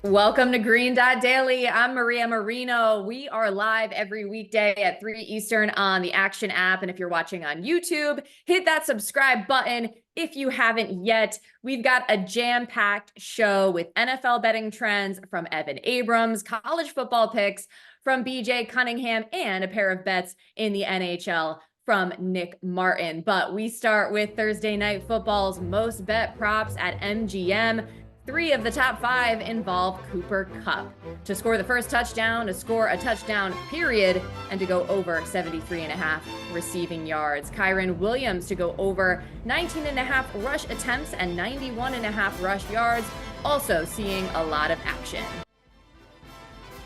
Welcome to Green Dot Daily. I'm Maria Marino. We are live every weekday at 3 Eastern on the Action app. And if you're watching on YouTube, hit that subscribe button if you haven't yet. We've got a jam-packed show with NFL betting trends from Evan Abrams, college football picks from BJ Cunnigham, and a pair of bets in the NHL from Nick Martin. But we start with Thursday Night Football's most bet props at MGM. 3 of the top 5 involve Cooper Kupp to score the first touchdown, to score a touchdown period, and to go over 73.5 receiving yards. Kyren Williams to go over 19.5 rush attempts and 91.5 rush yards, also seeing a lot of action.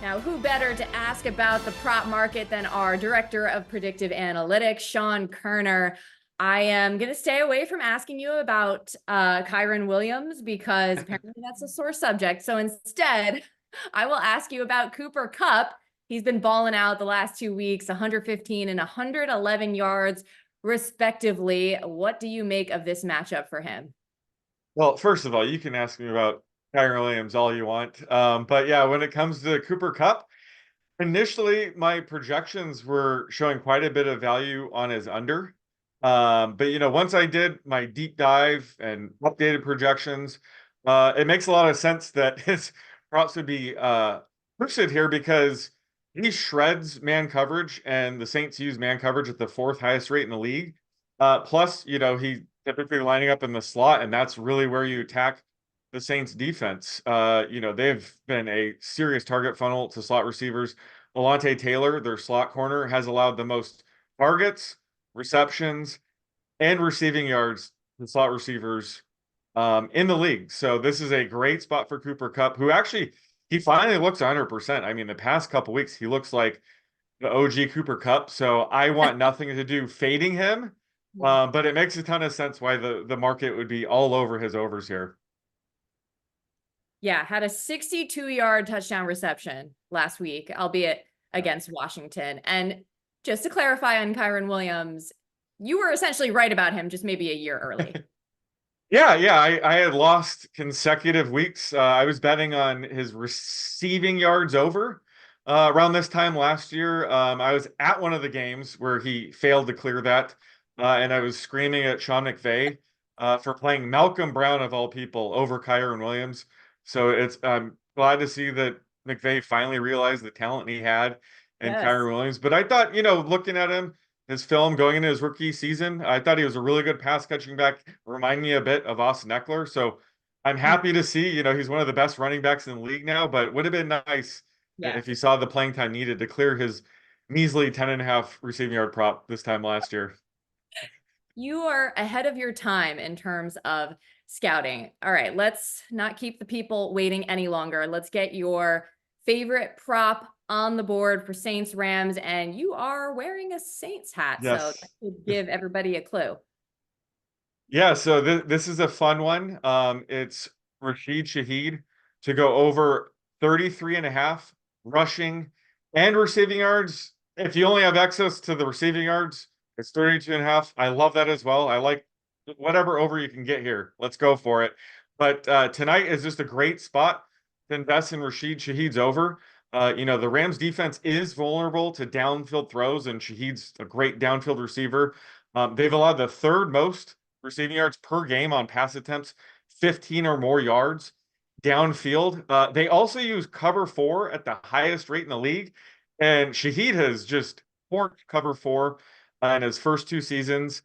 Now, who better to ask about the prop market than our Director of Predictive Analytics, Sean Koerner. I am going to stay away from asking you about Kyren Williams because apparently that's a sore subject. So instead, I will ask you about Cooper Kupp. He's been balling out the last 2 weeks, 115 and 111 yards, respectively. What do you make of this matchup for him? Well, first of all, you can ask me about Kyren Williams all you want. But yeah, when it comes to Cooper Kupp, initially my projections were showing quite a bit of value on his under. But once I did my deep dive and updated projections, it makes a lot of sense that his props would be boosted here because he shreds man coverage, and the Saints use man coverage at the 4th highest rate in the league. Plus, he typically lining up in the slot, and that's really where you attack the Saints defense. They've been a serious target funnel to slot receivers. Alontae Taylor, their slot corner, has allowed the most targets, receptions, and receiving yards to slot receivers in the league. So this is a great spot for Cooper Kupp, who actually, he finally looks 100%. I mean, the past couple weeks, he looks like the OG Cooper Kupp. So I want nothing to do fading him. But it makes a ton of sense why the market would be all over his overs here. Yeah, had a 62-yard touchdown reception last week, albeit against Washington. And just to clarify on Kyren Williams, you were essentially right about him, just maybe a year early. Yeah. I had lost consecutive weeks. I was betting on his receiving yards over around this time last year. I was at one of the games where he failed to clear that. And I was screaming at Sean McVay for playing Malcolm Brown, of all people, over Kyren Williams. So I'm glad to see that McVay finally realized the talent he had in Yes. Kyren Williams. But I thought, looking at him, his film going into his rookie season, I thought he was a really good pass catching back. Remind me a bit of Austin Eckler. So I'm happy to see, he's one of the best running backs in the league now, but it would have been nice if he saw the playing time needed to clear his measly 10.5 receiving yard prop this time last year. You are ahead of your time in terms of scouting. All right, let's not keep the people waiting any longer. Let's get your favorite prop on the board for Saints Rams, and you are wearing a Saints hat. Yes. So that could give everybody a clue. Yeah, so this is a fun one. It's Rashid Shaheed to go over 33.5 rushing and receiving yards. If you only have access to the receiving yards, it's 32.5. I love that as well. I like whatever over you can get here. Let's go for it. But tonight is just a great spot to invest in Rashid Shaheed's over. The Rams defense is vulnerable to downfield throws, and Shaheed's a great downfield receiver. They've allowed the 3rd most receiving yards per game on pass attempts, 15 or more yards downfield. They also use cover 4 at the highest rate in the league. And Shaheed has just torched cover 4 in his first 2 seasons.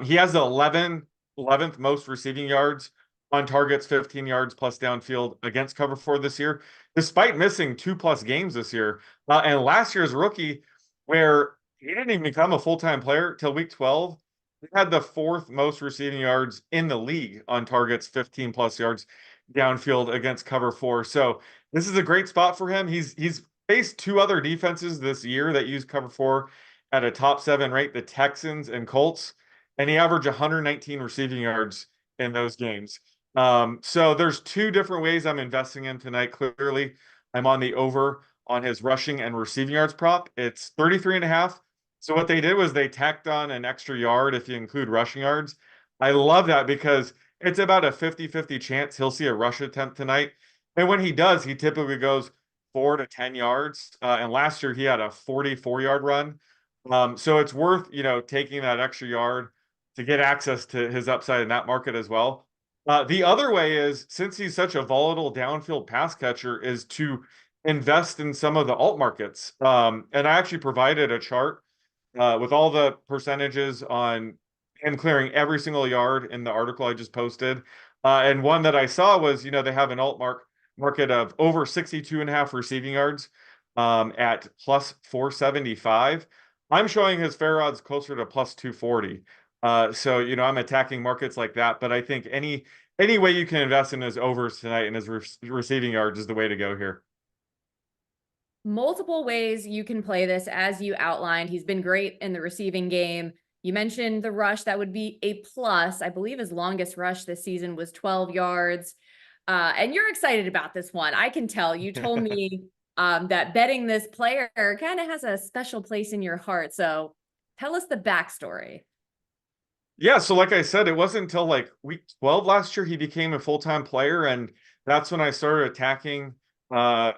He has the 11th most receiving yards on targets, 15 yards plus downfield against cover 4 this year, despite missing 2+ games this year. And last year's rookie, where he didn't even become a full-time player till week 12, he had the 4th most receiving yards in the league on targets, 15+ yards downfield against cover 4. So this is a great spot for him. He's faced 2 other defenses this year that use cover 4 at a top 7 rate, the Texans and Colts, and he averaged 119 receiving yards in those games. So there's 2 different ways I'm investing in tonight. Clearly, I'm on the over on his rushing and receiving yards prop. It's 33.5. So what they did was they tacked on an extra yard if you include rushing yards. I love that because it's about a 50-50 chance he'll see a rush attempt tonight. And when he does, he typically goes 4 to 10 yards. And last year he had a 44-yard run. So it's worth, taking that extra yard to get access to his upside in that market as well. The other way is, since he's such a volatile downfield pass catcher, is to invest in some of the alt markets. And I actually provided a chart with all the percentages on him clearing every single yard in the article I just posted. And one that I saw was, they have an market of over 62.5 receiving yards at plus 475. I'm showing his fair odds closer to plus 240. So, I'm attacking markets like that, but I think any way you can invest in his overs tonight and his receiving yards is the way to go here. Multiple ways you can play this, as you outlined. He's been great in the receiving game. You mentioned the rush. That would be a plus. I believe his longest rush this season was 12 yards. And you're excited about this one. I can tell. You told me that betting this player kind of has a special place in your heart. So tell us the backstory. Yeah, so like I said, it wasn't until like week 12 last year he became a full-time player, and that's when I started attacking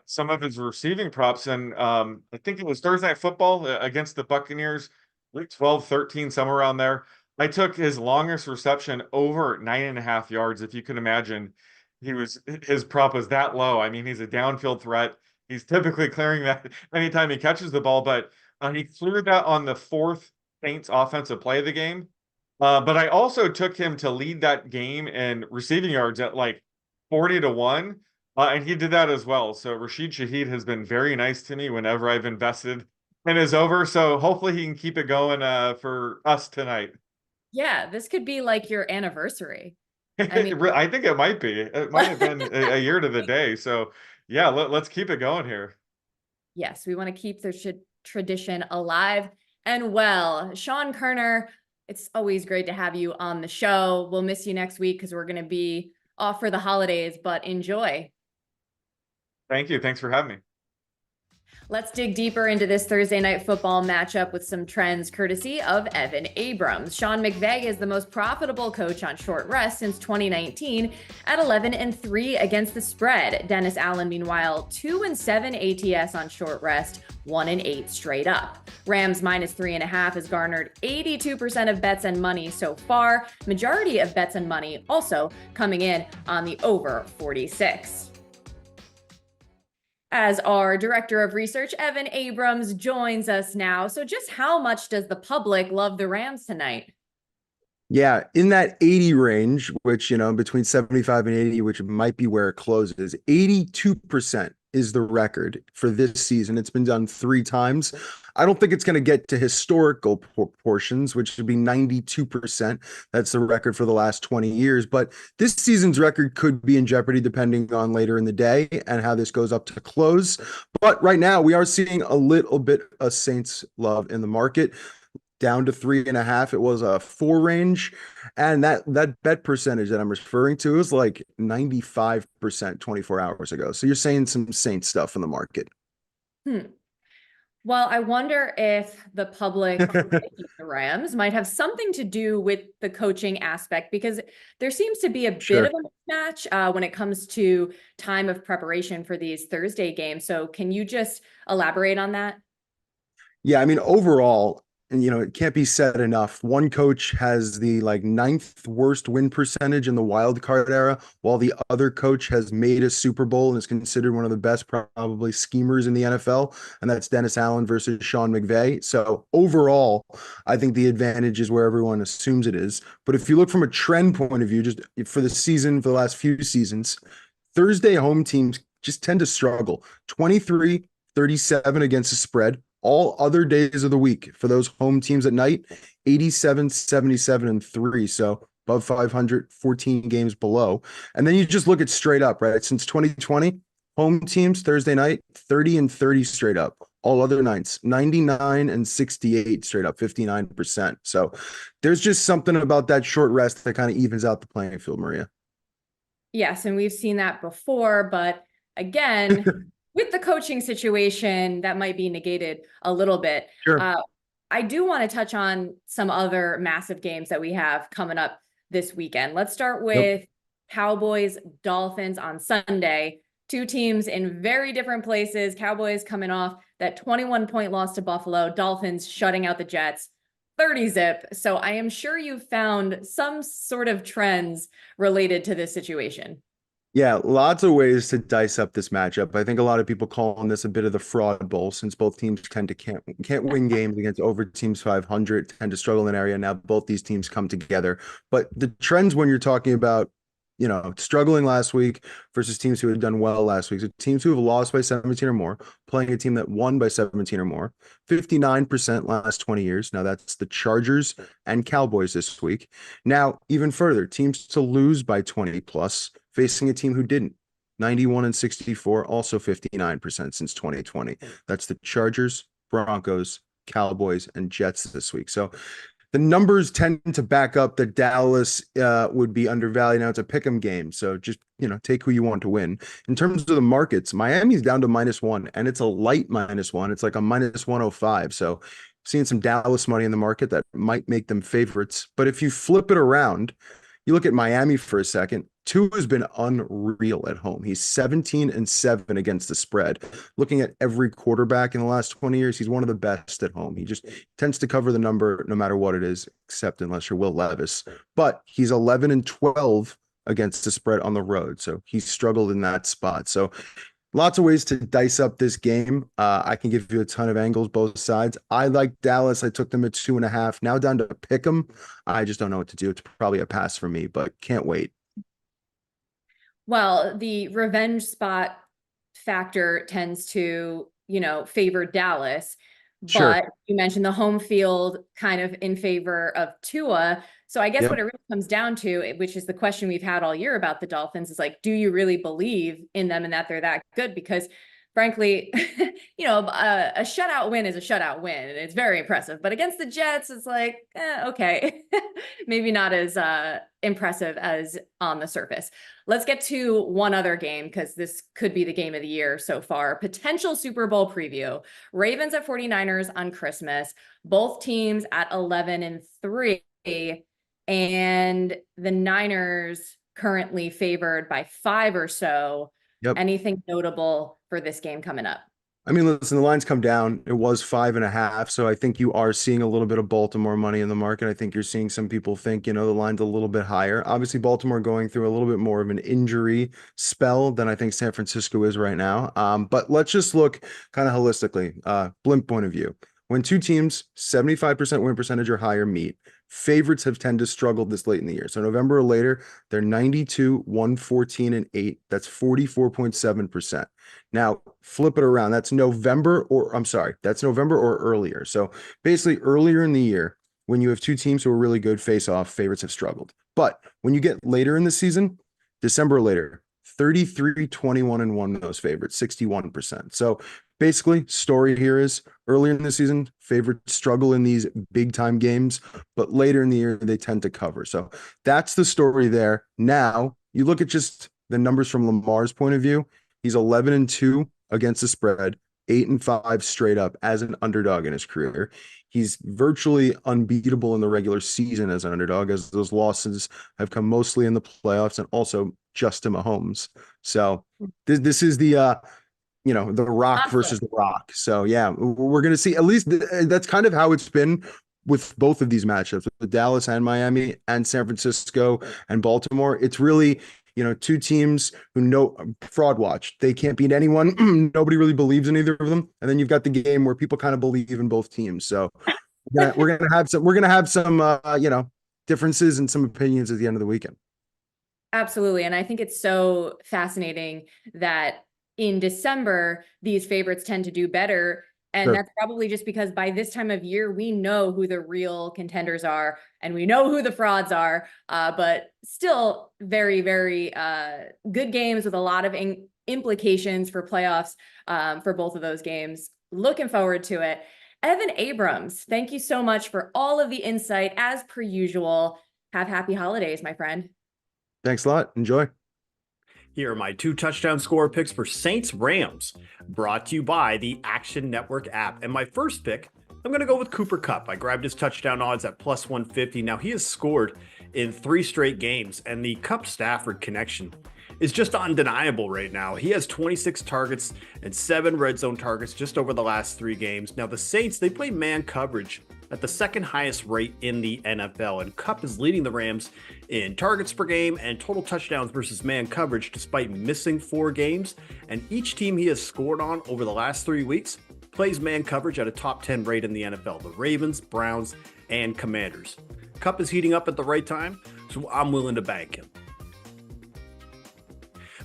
some of his receiving props. And I think it was Thursday Night Football against the Buccaneers, week 12, 13, somewhere around there. I took his longest reception over 9.5 yards. If you can imagine, his prop was that low. I mean, he's a downfield threat. He's typically clearing that anytime he catches the ball, but he cleared that on the fourth Saints offensive play of the game. But I also took him to lead that game in receiving yards at like 40-1. And he did that as well. So Rashid Shaheed has been very nice to me whenever I've invested in his over. So hopefully he can keep it going for us tonight. Yeah, this could be like your anniversary. I mean, I think it might be. It might have been a year to the day. So yeah, let's keep it going here. yes, we want to keep the tradition alive and well. Sean Koerner, it's always great to have you on the show. We'll miss you next week because we're going to be off for the holidays, but enjoy. Thank you. Thanks for having me. Let's dig deeper into this Thursday night football matchup with some trends courtesy of Evan Abrams. Sean McVay is the most profitable coach on short rest since 2019 at 11-3 against the spread. Dennis Allen, meanwhile, 2-7 ATS on short rest, 1-8 straight up. Rams -3.5 has garnered 82% of bets and money so far. Majority of bets and money also coming in on the over 46. As our director of research, Evan Abrams, joins us now. So just how much does the public love the Rams tonight? Yeah, in that 80 range, which, between 75 and 80, which might be where it closes, 82% is the record for this season. It's been done 3 times. I don't think it's going to get to historical proportions, which would be 92%. That's the record for the last 20 years. But this season's record could be in jeopardy depending on later in the day and how this goes up to close. But right now, we are seeing a little bit of Saints love in the market. Down to 3.5. It was a 4 range. And that bet percentage that I'm referring to is like 95% 24 hours ago. So you're saying some Saints stuff in the market. Well, I wonder if the public the Rams might have something to do with the coaching aspect, because there seems to be a bit of a mismatch when it comes to time of preparation for these Thursday games. So can you just elaborate on that? Yeah, I mean, overall, and it can't be said enough. One coach has the 9th worst win percentage in the wild card era, while the other coach has made a Super Bowl and is considered one of the best probably schemers in the NFL, and that's Dennis Allen versus Sean McVay. So overall, I think the advantage is where everyone assumes it is. But if you look from a trend point of view, just for the season, for the last few seasons, Thursday home teams just tend to struggle. 23-37 against the spread. All other days of the week for those home teams at night, 87, 77, and 3. So above 500, 14 games below. And then you just look at straight up, right? Since 2020, home teams Thursday night, 30-30 straight up. All other nights, 99 and 68 straight up, 59%. So there's just something about that short rest that kind of evens out the playing field, Maria. Yes, and we've seen that before, but again, with the coaching situation, that might be negated a little bit. Sure. I do want to touch on some other massive games that we have coming up this weekend. Let's start with Cowboys Dolphins on Sunday. Two teams in very different places. Cowboys coming off that 21-point loss to Buffalo, Dolphins shutting out the Jets 30 zip. So I am sure you found some sort of trends related to this situation. Yeah, lots of ways to dice up this matchup. I think a lot of people calling this a bit of the fraud bowl, since both teams tend to can't win games against over teams 500, tend to struggle in an area. Now both these teams come together. But the trends when you're talking about, struggling last week versus teams who had done well last week. So teams who have lost by 17 or more, playing a team that won by 17 or more, 59% last 20 years. Now that's the Chargers and Cowboys this week. Now, even further, teams to lose by 20 plus, facing a team who didn't. 91 and 64, also 59% since 2020. That's the Chargers, Broncos, Cowboys, and Jets this week. So the numbers tend to back up that Dallas would be undervalued. Now it's a pick'em game, so just take who you want to win. In terms of the markets, Miami's down to -1, and it's a light -1. It's like a -105. So seeing some Dallas money in the market that might make them favorites. But if you flip it around, you look at Miami for a second. Tua has been unreal at home. He's 17 and 7 against the spread. Looking at every quarterback in the last 20 years, he's one of the best at home. He just tends to cover the number no matter what it is, except unless you're Will Levis. But he's 11 and 12 against the spread on the road. So he struggled in that spot. So lots of ways to dice up this game. I can give you a ton of angles, both sides. I like Dallas. I took them at 2.5. Now down to pick them. I just don't know what to do. It's probably a pass for me, but can't wait. Well, the revenge spot factor tends to, favor Dallas. Sure. But you mentioned the home field kind of in favor of Tua. So I guess Yep. what it really comes down to, which is the question we've had all year about the Dolphins, is like, do you really believe in them and that they're that good? Because frankly, a shutout win is a shutout win, and it's very impressive. But against the Jets, it's like, okay, maybe not as impressive as on the surface. Let's get to one other game, because this could be the game of the year so far. Potential Super Bowl preview. Ravens at 49ers on Christmas. Both teams at 11 and 3. And the Niners currently favored by 5 or so. Yep. Anything notable for this game coming up? I mean, listen, the lines come down. It was 5.5. So I think you are seeing a little bit of Baltimore money in the market. I think you're seeing some people think, the line's a little bit higher. Obviously, Baltimore going through a little bit more of an injury spell than I think San Francisco is right now. But let's just look kind of holistically, blimp point of view. When two teams, 75% win percentage or higher, meet, favorites have tended to struggle this late in the year. So November or later, they're 92, 114, and 8. That's 44.7%. Now, flip it around. That's November or earlier. So basically earlier in the year, when you have two teams who are really good face off, favorites have struggled. But when you get later in the season, December or later, 33, 21, and 1 those favorites, 61%. So basically, story here is earlier in the season, favorites struggle in these big time games, but later in the year, they tend to cover. So that's the story there. Now, you look at just the numbers from Lamar's point of view. He's 11 and 2 against the spread, 8 and 5 straight up as an underdog in his career. He's virtually unbeatable in the regular season as an underdog, as those losses have come mostly in the playoffs and also just to Mahomes. So this is the the Rock versus the Rock. So yeah, we're going to see, at least that's kind of how it's been with both of these matchups, with Dallas and Miami and San Francisco and Baltimore. It's really, two teams who know fraud watch. They can't beat anyone. Nobody really believes in either of them. And then you've got the game where people kind of believe in both teams. So we're going to have some differences and some opinions at the end of the weekend. Absolutely. And I think it's so fascinating that in December, these favorites tend to do better. And that's probably just because by this time of year, we know who the real contenders are and we know who the frauds are. But still very, very good games with a lot of implications for playoffs for both of those games. Looking forward to it. Evan Abrams, thank you so much for all of the insight as per usual. Have happy holidays, my friend. Thanks a lot. Enjoy. Here are my 2 touchdown score picks for Saints Rams, brought to you by the Action Network app. And my first pick, I'm going to go with Cooper Kupp. I grabbed his touchdown odds at plus 150. Now he has scored in 3 straight games, and the Kupp Stafford connection is just undeniable right now. He has 26 targets and 7 red zone targets just over the last 3 games. Now the Saints, they play man coverage at the second highest rate in the NFL, and Kupp is leading the Rams in targets per game and total touchdowns versus man coverage despite missing 4 games. And each team he has scored on over the last 3 weeks plays man coverage at a top 10 rate in the NFL: the Ravens, Browns, and Commanders. Kupp is heating up at the right time, so I'm willing to bank him.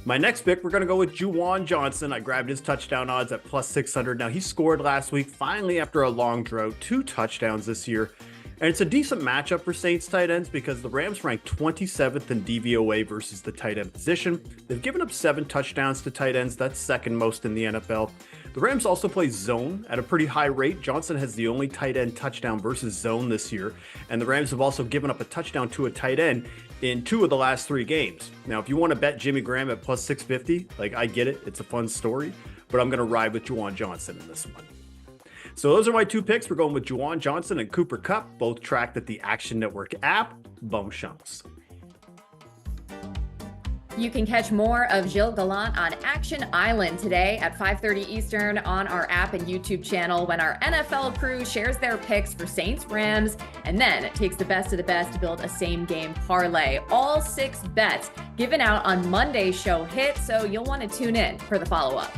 My next pick, we're going to go with Juwan Johnson. I grabbed his touchdown odds at plus 600. Now, he scored last week, finally after a long drought, 2 touchdowns this year. And it's a decent matchup for Saints tight ends because the Rams rank 27th in DVOA versus the tight end position. They've given up 7 touchdowns to tight ends. That's second most in the NFL. The Rams also play zone at a pretty high rate. Johnson has the only tight end touchdown versus zone this year. And the Rams have also given up a touchdown to a tight end in 2 of the last 3 games. Now, if you want to bet Jimmy Graham at plus 650, like, I get it. It's a fun story, but I'm going to ride with Juwan Johnson in this one. So those are my 2 picks. We're going with Juwan Johnson and Cooper Kupp, both tracked at the Action Network app. Bum shumps. You can catch more of Gilles Gallant on Action Island today at 5:30 Eastern on our app and YouTube channel when our NFL crew shares their picks for Saints Rams and then it takes the best of the best to build a same game parlay. All 6 bets given out on Monday's show hit, so you'll want to tune in for the follow-up.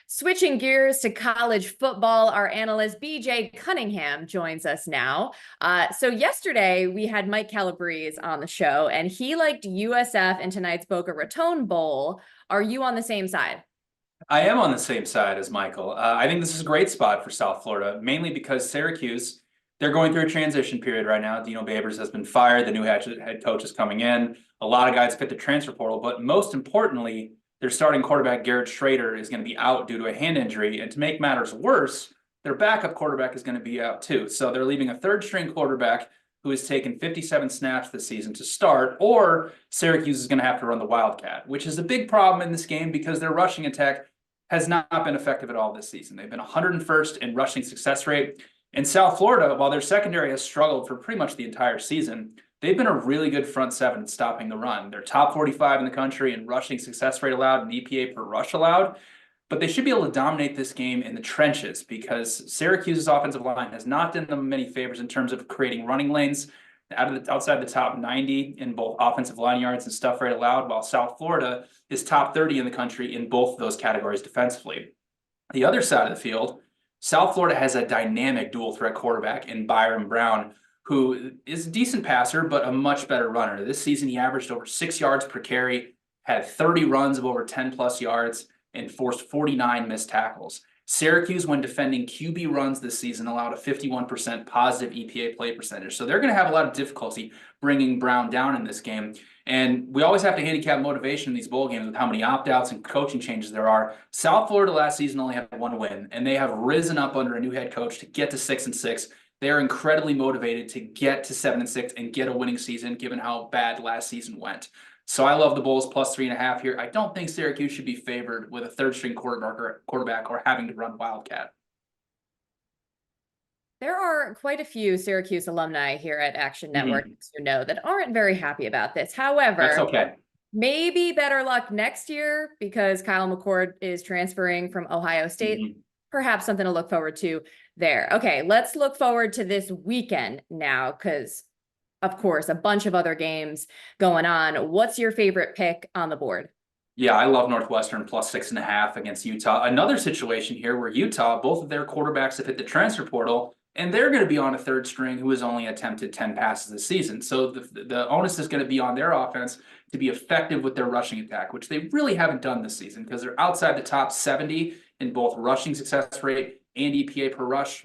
Switching gears to college football, our analyst BJ Cunnigham joins us now. So yesterday we had Mike Calabrese on the show and he liked USF in tonight's Boca Raton Bowl. Are you on the same side? I am on the same side as Michael. I think this is a great spot for South Florida, mainly because Syracuse, they're going through a transition period right now. Dino Babers has been fired. The new head coach is coming in. A lot of guys fit the transfer portal, but most importantly, their starting quarterback, Garrett Schrader, is going to be out due to a hand injury. And to make matters worse, their backup quarterback is going to be out too. So they're leaving a third-string quarterback who has taken 57 snaps this season to start, or Syracuse is going to have to run the Wildcat, which is a big problem in this game because their rushing attack has not been effective at all this season. They've been 101st in rushing success rate. In South Florida, while their secondary has struggled for pretty much the entire season, they've been a really good front 7 at stopping the run. They're top 45 in the country in rushing success rate allowed and EPA per rush allowed. But they should be able to dominate this game in the trenches because Syracuse's offensive line has not done them many favors in terms of creating running lanes outside the top 90 in both offensive line yards and stuff rate allowed, while South Florida is top 30 in the country in both of those categories defensively. The other side of the field, South Florida has a dynamic dual threat quarterback in Byron Brown, who is a decent passer, but a much better runner. This season, he averaged over 6 yards per carry, had 30 runs of over 10 plus yards, and forced 49 missed tackles. Syracuse, when defending QB runs this season, allowed a 51% positive EPA play percentage. So they're going to have a lot of difficulty bringing Brown down in this game. And we always have to handicap motivation in these bowl games with how many opt-outs and coaching changes there are. South Florida last season only had 1 win, and they have risen up under a new head coach to get to 6-6. They are incredibly motivated to get to 7-6 and get a winning season, given how bad last season went. So I love the Bulls plus 3.5 here. I don't think Syracuse should be favored with a third-string quarterback or having to run Wildcat. There are quite a few Syracuse alumni here at Action Network, as you know, that aren't very happy about this. However, that's okay. Maybe better luck next year because Kyle McCord is transferring from Ohio State. Perhaps something to look forward to there. Okay, let's look forward to this weekend now because, of course, a bunch of other games going on. What's your favorite pick on the board? Yeah, I love Northwestern plus 6.5 against Utah. Another situation here where Utah, both of their quarterbacks have hit the transfer portal, and they're going to be on a third string who has only attempted 10 passes this season. So the onus is going to be on their offense to be effective with their rushing attack, which they really haven't done this season because they're outside the top 70 in both rushing success rate and EPA per rush.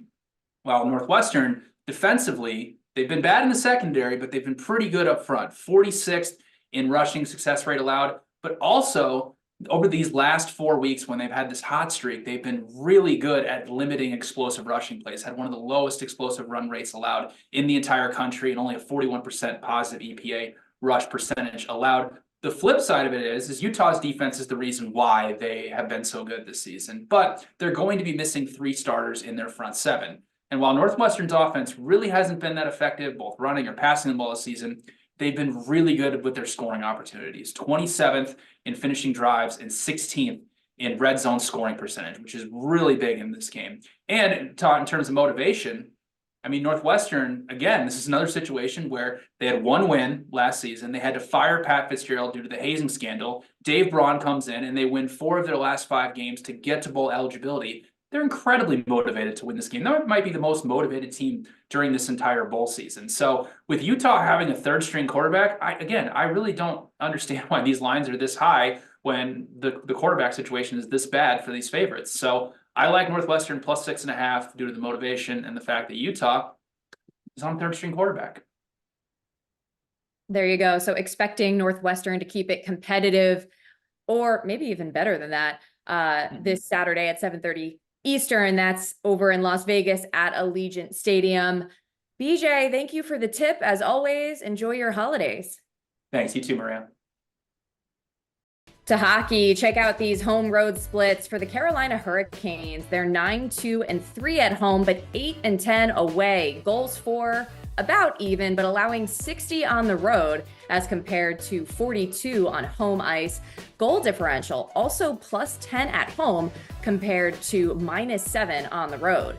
While Northwestern, defensively, they've been bad in the secondary, but they've been pretty good up front. 46th in rushing success rate allowed, but also over these last 4 weeks when they've had this hot streak, they've been really good at limiting explosive rushing plays, had one of the lowest explosive run rates allowed in the entire country and only a 41% positive EPA rush percentage allowed. The flip side of it is Utah's defense is the reason why they have been so good this season, but they're going to be missing 3 starters in their front 7. And while Northwestern's offense really hasn't been that effective, both running or passing the ball this season, they've been really good with their scoring opportunities. 27th in finishing drives and 16th in red zone scoring percentage, which is really big in this game. And in terms of motivation, I mean, Northwestern, again, this is another situation where they had one win last season. They had to fire Pat Fitzgerald due to the hazing scandal. Dave Braun comes in and they win 4 of their last 5 games to get to bowl eligibility. They're incredibly motivated to win this game. That might be the most motivated team during this entire bowl season. So with Utah having a 3rd-string quarterback, I really don't understand why these lines are this high when the quarterback situation is this bad for these favorites. So I like Northwestern plus 6.5 due to the motivation and the fact that Utah is on 3rd-string quarterback. There you go. So expecting Northwestern to keep it competitive, or maybe even better than that, this Saturday at 7:30 Eastern. That's over in Las Vegas at Allegiant Stadium. BJ, thank you for the tip. As always, enjoy your holidays. Thanks. You too, Maria. To hockey, check out these home road splits for the Carolina Hurricanes. They're 9-2-3 at home, but 8-10 away. Goals for about even, but allowing 60 on the road as compared to 42 on home ice. Goal differential also plus 10 at home compared to -7 on the road.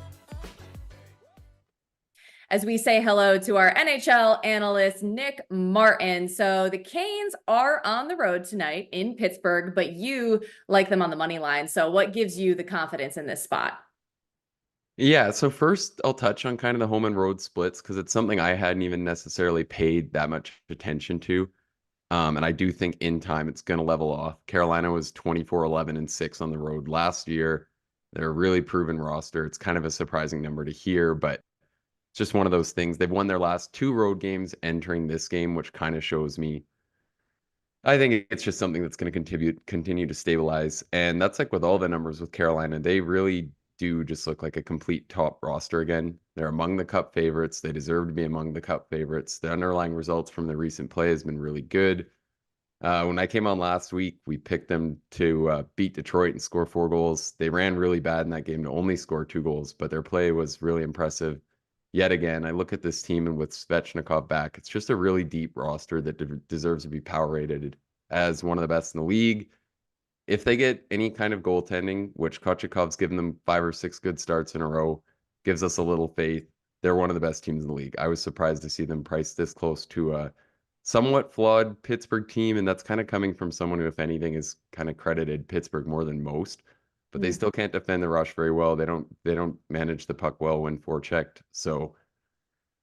As we say hello to our NHL analyst, Nick Martin. So the Canes are on the road tonight in Pittsburgh, but you like them on the money line. So what gives you the confidence in this spot? Yeah, so first I'll touch on kind of the home and road splits because it's something I hadn't even necessarily paid that much attention to. And I do think in time it's going to level off. Carolina was 24-11-6 on the road last year. They're a really proven roster. It's kind of a surprising number to hear, but it's just one of those things. They've won their last 2 road games entering this game, which kind of shows me. I think it's just something that's going to continue to stabilize. And that's like with all the numbers with Carolina. They really do just look like a complete top roster again. They're among the Cup favorites. They deserve to be among the Cup favorites. The underlying results from the recent play has been really good. When I came on last week, we picked them to beat Detroit and score 4 goals. They ran really bad in that game to only score 2 goals, but their play was really impressive. Yet again, I look at this team and with Svechnikov back, it's just a really deep roster that deserves to be power rated as one of the best in the league. If they get any kind of goaltending, which Kochekov's given them 5 or 6 good starts in a row, gives us a little faith. They're one of the best teams in the league. I was surprised to see them priced this close to a somewhat flawed Pittsburgh team, and that's kind of coming from someone who, if anything, is kind of credited Pittsburgh more than most. But they still can't defend the rush very well. They don't manage the puck well when forechecked. So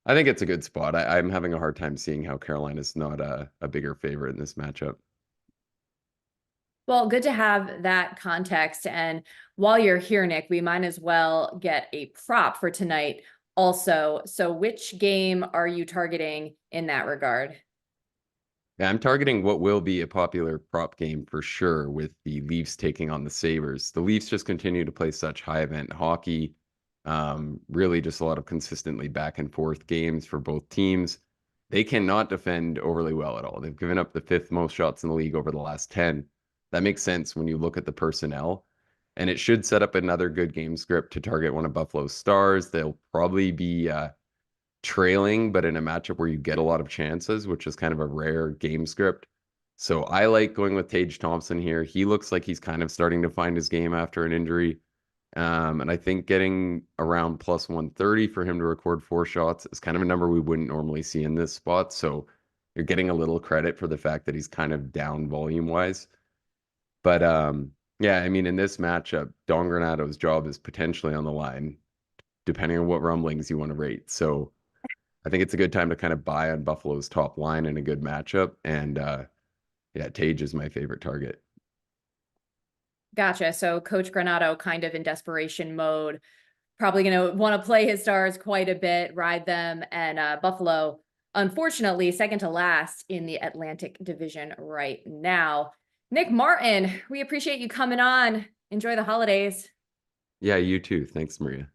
I think it's a good spot. I'm having a hard time seeing how Carolina's not a bigger favorite in this matchup. Well, good to have that context. And while you're here, Nick, we might as well get a prop for tonight also. So which game are you targeting in that regard? Yeah, I'm targeting what will be a popular prop game for sure with the Leafs taking on the Sabres. The Leafs just continue to play such high event hockey. Really just a lot of consistently back and forth games for both teams. They cannot defend overly well at all. They've given up the 5th most shots in the league over the last 10. That makes sense when you look at the personnel. And it should set up another good game script to target one of Buffalo's stars. They'll probably be trailing, but in a matchup where you get a lot of chances, which is kind of a rare game script. So I like going with Tage Thompson here. He looks like he's kind of starting to find his game after an injury. And I think getting around plus 130 for him to record 4 shots is kind of a number we wouldn't normally see in this spot. So you're getting a little credit for the fact that he's kind of down volume-wise. But yeah, I mean, in this matchup, Don Granato's job is potentially on the line, depending on what rumblings you want to rate. So I think it's a good time to kind of buy on Buffalo's top line in a good matchup. And yeah, Tage is my favorite target. Gotcha. So Coach Granato kind of in desperation mode, probably going to want to play his stars quite a bit, ride them. And Buffalo, unfortunately, second to last in the Atlantic Division right now. Nick Martin, we appreciate you coming on. Enjoy the holidays. Yeah, you too. Thanks, Maria.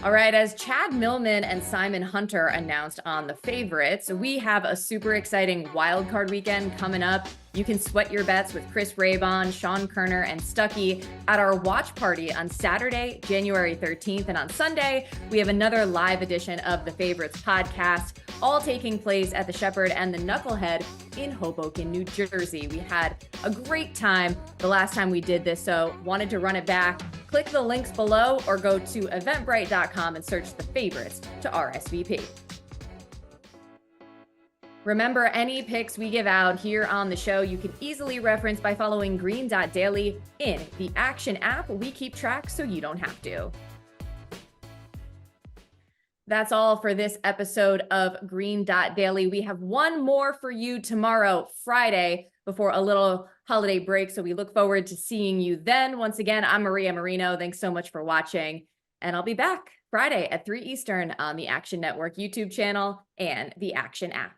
All right, as Chad Millman and Simon Hunter announced on the favorites, we have a super exciting wildcard weekend coming up. You can sweat your bets with Chris Raybon, Sean Koerner, and Stuckey at our watch party on Saturday, January 13th. And on Sunday, we have another live edition of the Favorites podcast, all taking place at the Shepherd and the Knucklehead in Hoboken, New Jersey. We had a great time the last time we did this, so wanted to run it back. Click the links below or go to eventbrite.com and search the favorites to RSVP. Remember, any picks we give out here on the show, you can easily reference by following green.daily in the Action app. We keep track so you don't have to. That's all for this episode of Green.Daily. We have one more for you tomorrow, Friday, before a little holiday break. So we look forward to seeing you then. Once again, I'm Maria Marino. Thanks so much for watching. And I'll be back Friday at 3 Eastern on the Action Network YouTube channel and the Action app.